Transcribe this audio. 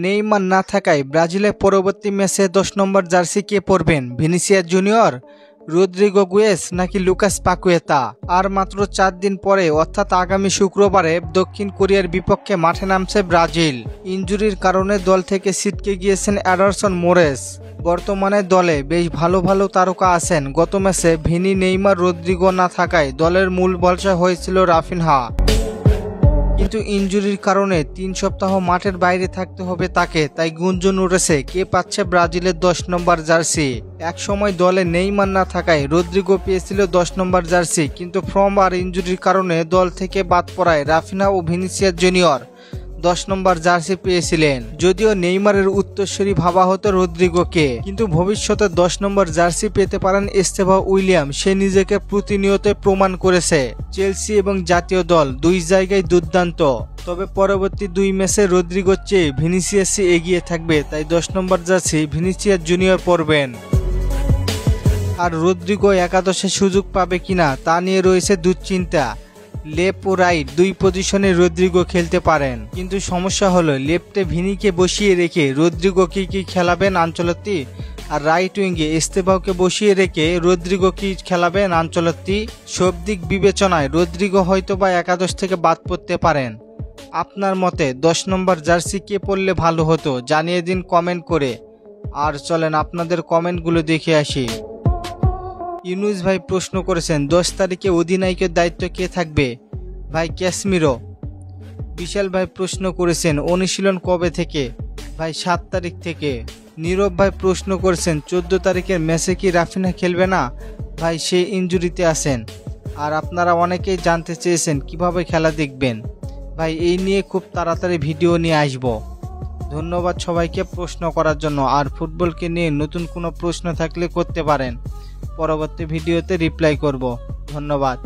Neymar না থাকায় ব্রাজিলের পরবর্তী ম্যাচে 10 নম্বর জার্সি কে পরবেন? ভিনিসিয়াস জুনিয়র, রদ্রিগো গুয়েস নাকি লুকাস পাকুয়েতা? আর মাত্র 4 দিন পরে অর্থাৎ আগামী শুক্রবারে দক্ষিণ কোরিয়ার বিপক্ষে মাঠে নামছে ব্রাজিল। ইনজুরির কারণে দল থেকে ছিটকে গিয়েছেন এডারসন মোরেস। বর্তমানে দলে বেশ ভালো ভালো তারকা আছেন। গত ম্যাচে ভিনি, নেইমার, রদ্রিগো না থাকায় দলের মূল ভরসা হয়েছিল রাফিনহা, কিন্তু ইনজুরির কারণে 3 সপ্তাহ মাঠের বাইরে থাকতে হবে তাকে। তাই গুঞ্জন উঠেছে কে পাচ্ছে ব্রাজিলের 10 নম্বর জার্সি। এক সময় দলে নেইমার না থাকায় রদ্রিগো পেয়েছিল 10 নম্বর জার্সি, কিন্তু ফর্ম আর ইনজুরির কারণে দল থেকে বাদ পড়ায় রাফিনহা ও ভিনিসিয়াস জুনিয়র 10 নম্বর জার্সি পেয়েছিলেন। যদিও নেইমারের উত্তরসূরি ভাবা হতো রদ্রিগোকে, কিন্তু ভবিষ্যতে 10 নম্বর জার্সি পেতে পারেন এস্তেভাও উইলিয়াম। সে নিজেকে প্রতিনিয়ত প্রমাণ করেছে। চেলসি এবং জাতীয় দল দুই জায়গায় দুর্দান্ত, তবে পরবর্তী 2 ম্যাচে রদ্রিগোর চেয়ে ভিনিসিয়াসই এগিয়ে থাকবে। তাই 10 নম্বর জার্সি ভিনিসিয়াস জুনিয়র পরবেন। আর রদ্রিগো একাদশে সুযোগ পাবে কিনা তা নিয়ে রয়েছে দুশ্চিন্তা। লেফট ও রাইট দুই পজিশনে রদ্রিগো খেলতে পারেন, কিন্তু সমস্যা হলো লেফটে ভিনিকে বসিয়ে রেখে রদ্রিগোকে কি খেলাবেন আনচেলত্তি, আর রাইট উইঙ্গে এস্তেভাওকে বসিয়ে রেখে রদ্রিগো কি খেলাবেন আনচেলত্তি? সব দিক বিবেচনায় রদ্রিগো হয়তোবা একাদশ থেকে বাদ পড়তে পারেন। আপনার মতে 10 নম্বর জার্সি কে পরলে ভালো হতো জানিয়ে দিন কমেন্ট করে। আর চলেন আপনাদের কমেন্টগুলো দেখে আসি। ইউনুস ভাই প্রশ্ন করেছেন 10 তারিখে অধিনায়কের দায়িত্ব কে থাকবে? ভাই ক্যাসমিরো। বিশাল ভাই প্রশ্ন করেছেন অনুশীলন কবে থেকে? ভাই 7 তারিখ থেকে। নীরব ভাই প্রশ্ন করেছেন 14 তারিখের ম্যাচে কি রাফিনহা খেলবে না? ভাই সে ইনজুরিতে আছেন। আর আপনারা অনেকেই জানতে চেয়েছেন কিভাবে খেলা দেখবেন। ভাই এই নিয়ে খুব তাড়াতাড়ি ভিডিও নিয়ে আসব। ধন্যবাদ সবাইকে প্রশ্ন করার জন্য। আর ফুটবলকে নিয়ে নতুন কোনো প্রশ্ন থাকলে করতে পারেন, পরবর্তী ভিডিওতে রিপ্লাই করব। ধন্যবাদ।